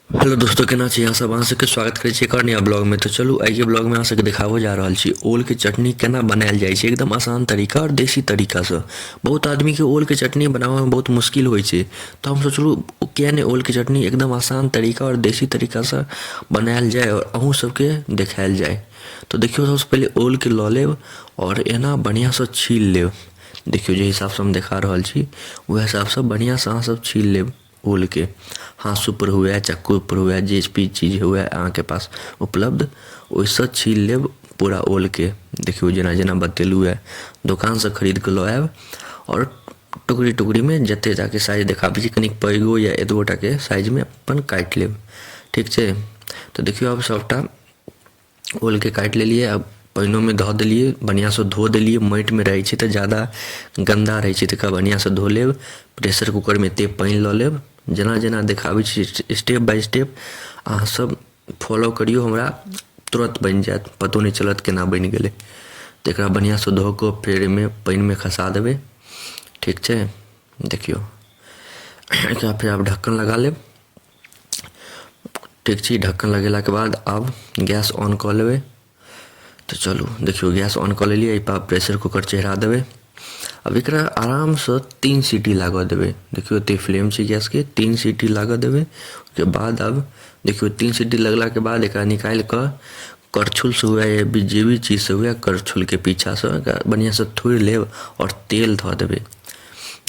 Hello दोस्तों, केना छी अहाँ सब? अहाँ सबके स्वागत करै छी एक और नया ब्लॉग में। तो चलू आइ के ब्लॉग में अहाँ सबके देखाबो जा रहल छी ओल के चटनी केना बनायल जाइ छै, एकदम आसान तरीका और देसी तरीका से। बहुत आदमी के ओल के चटनी बनावे में बहुत मुश्किल होइ छै, तो हम सोचलू किया ने ओल के चटनी एकदम आसान तरीका और देसी तरीका से बनायल जाए और अहूँ सबके देखायल जाए। तो देखियो, सबसे पहले ओल के लऽ लेब और एना बढ़िया से छील लेब। देखियो जे हिसाब से हम देखा रहल छी वह हिसाब से बढ़िया से अहाँ सब छील लेब ओल के। हाँसू पर हुए, चक्कू पर हुए, जे भी चीज हुए अहाँ के पास उपलब्ध, ओहिसँ छील लेब पूरा ओल के। देखियो जेना जेना बतेलू है, दुकान से खरीद के लऽ आयब और टुकड़ी टुकड़ी में जते जाके साइज देखाबै छी, कनिक पैघो या एतबोटा के साइज में अपन काटि लेब। ठीक छै? तो देखियो अब सबटा ओल के काटि लेलिए। अब पानिओ में धऽ देलिए, बढ़िया से धो देलिए। माटि में रहै छै तऽ ज़्यादा गंदा रहै छै, तकरा बढ़िया से धो लेब। प्रेशर कुकर में एते पानि लऽ लेब, जेना जेना देखाबै छी स्टेप बाय स्टेप अहाँ सब फॉलो करियो, हमरा तुरंत बनि जायत, पतो नहीं चलत केना बनि गेलै। तऽ एकरा बढ़िया से धो कऽ फेर एहिमे पानि में खसा देबै। ठीक छै? देखियो एकरा फेर आब ढक्कन लगा लेब। ठीक छी? ढक्कन लगेलाके बाद आब गैस ऑन कऽ लेबै। तो चलू देखियो गैस ऑन कऽ लेलिए। एहि पर प्रेशर कुकर चढ़ा देबै। अब एकरा आराम से 3 सीटी लागऽ देबै। देखियो एते फ्लेम छै गैस के, 3 सीटी लागऽ देबै। उसके बाद अब देखियो 3 सीटी लगला के बाद एकरा निकालि कऽ करछुल से हुए या जे भी चीज से हुए, करछुल के पीछा से बढ़िया से थूड़ि लेब और तेल धऽ देबै।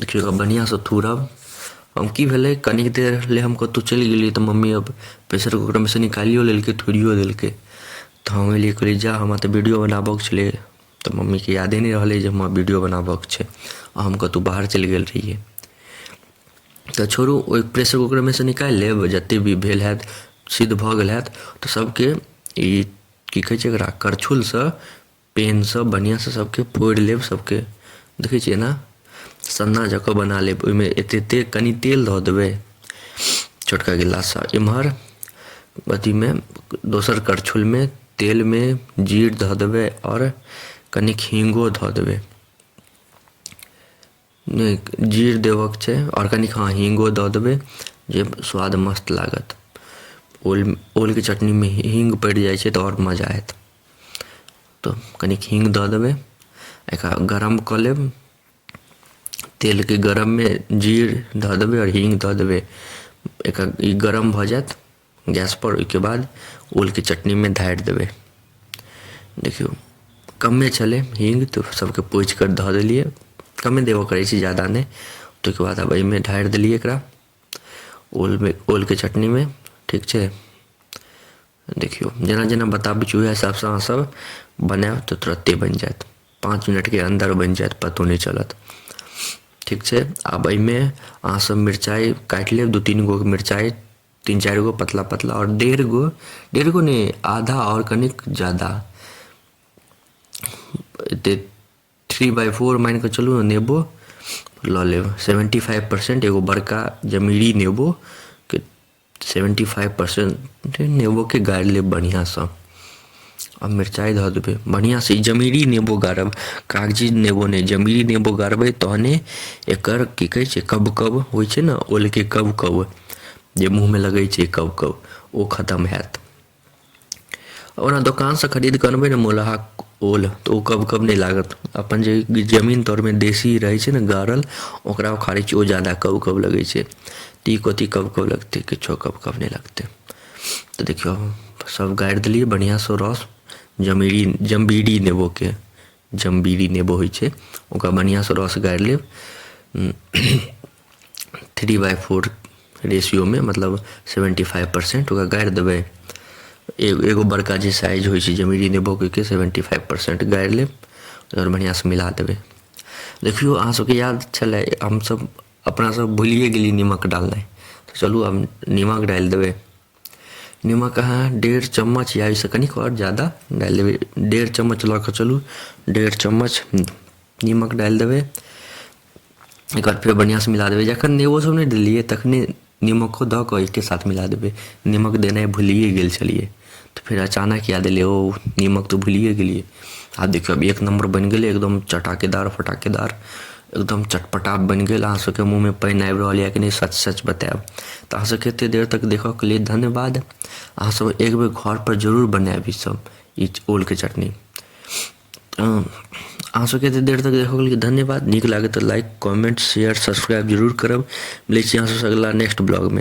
देखियो एकरा बढ़िया से थूड़ब। हम की भेलै, कनिक देर ले हम कतौ चलि गेलियै तऽ मम्मी अब प्रेशर कुकर में से निकालियो लेलकै, थूड़ियो देलकै। तो हम एलियै, कहलियै जा हमरा तऽ वीडियो बनाबऽके छलै। तो मम्मी के यादे नहीं रहलै जे हमरा वीडियो बनाबऽके छै, आ हम कतौ बाहर चलि गेल रहियै। तऽ छोड़ू, ओहि प्रेशर कुकर में से निकालि लेब। जते भी भेल हैत, सिद्ध भऽ गेल हैत, तऽ सबके ई की कहै छै एकरा, करछुल से पेन से बढ़िया से सबके फोड़ि लेब। सबके देखै छियै ना, सन्ना जकाँ बना लेब। ओहिमे एते कनि तेल धऽ देबै छोटका गिलास। इम्हर अथी में दोसर करछुल में तेल में जीर धऽ देबै और कनिक हींगो धऽ देबै। नहीं, जीर देबऽके छै और कनिक हाँ हींगो दऽ देबै, जे स्वाद मस्त लागत। ओल के चटनी में हींग पड़ि जाइ छै तऽ और मजा आयत। तो कनिक हींग दऽ देबै। एकरा गरम कऽ लेब। तेल के गरम में जीर धऽ देबै और हींग धऽ देबै। एकरा ई गरम भऽ जायत गैस पर, ओहिके बाद ओल के चटनी में ढारि देबै। देखियो कमे छलै हींग, तो सबके पोछि कर धऽ देलिए। कमे देबऽ करै छी, ज़्यादा नहीं। तो के बाद अब एहिमे ढारि देलिए एकरा ओल के चटनी में। ठीक छै? देखियो जेना जेना बताबै छी, ओहि हिसाब से अहाँ सब बनायब तो तुरंते बनि जायत। 5 मिनट के अंदर बनि जायत, पतो नहीं चलत। ठीक छै? अब एहिमे अहाँ सब मिरचाई काटि लेब, 2-3 गो मिरचाई, 3-4 गो पतला पतला, और 1.5 गो नहीं, आधा और कनिक ज़्यादा, 3/4 मान के चलू ना, नेबो लऽ लेब। 75% एगो बड़का जमीरी नेबो के 75% नेबो के गाड़ि लेब बढ़िया से। अब मिरचाई धऽ देबै बढ़िया से। जमीरी नेबो गाड़ब, कागजी नेबो नहीं, जमीरी नेबो गाड़बै तहने एकर की कहै छै कब कब होइ छै ना, ओल के कब कब जे मुँह में लगै छै कब कब, ओ खत्म हैत। ओना दोकान से खरीद के अनबै ने मोलहा ओल, तो ओ कब कब नहीं लागत। अपन जे जमीन तर में देसी रहै छै ने गाड़ल, ओकरा उखाड़ै छी, ओ ज़्यादा कब कब लगै छै। ती कथी कब कब लगतै, किछो कब कब नहीं लगतै। तो देखियो सब गाड़ि देलिए बढ़िया से रस। जम्बीरी नेबो के, जम्बीरी नेबो होइ छै, ओकरा बढ़िया से रस गाड़ि लेब। 3/4 रेशियो में, मतलब 75% ओकरा गाड़ि देबै। एगो बड़का जे साइज होइ छै जमीरी नेबो के 75% गाड़ि लेब और बढ़िया से मिला देबै। देखियो अहाँ सबके याद छलै, हम सब अपना सब भूलिए गेली नीमक डालनाइ। तो चलू अब नीमक डालि देबै। नीमक अहाँ 1.5 चम्मच या इससे कनिक और ज़्यादा डालि देबै। 1.5 चम्मच लऽ कऽ चलू, 1.5 चम्मच नीमक डालि देबै। एक बार फिर बढ़िया से मिला देबै। जखन नेबो सब नहीं देलिए तखने नीमको दऽ कऽ एके साथ मिला देबै। नीमक देनाइ भूलिए गेल छलिए, तो फिर अचानक याद एलै, ओ नीमक तो भूलिए गेलिए। आब देखियो अब 1 नंबर बनि गेलै, एकदम चटाकेदार फटाकेदार एकदम चटपटा बन गेल। अहाँ सबके मुँह में पानि आबि रहल यऽ कि नहीं सच सच बतायब। तऽ अहाँ सबके एते देर तक देखऽ के लिए धन्यवाद। अहाँ सब एक बेर घर पर जरूर बनायब ई सब, ई ओल के चटनी। अहाँ सबके एते देर तक देखऽ के लिए धन्यवाद। नीक लागे तऽ लाइक कमेंट शेयर सब्सक्राइब जरूर करब। मिलै छी अहाँ सबसँ अगला नेक्स्ट ब्लॉग में।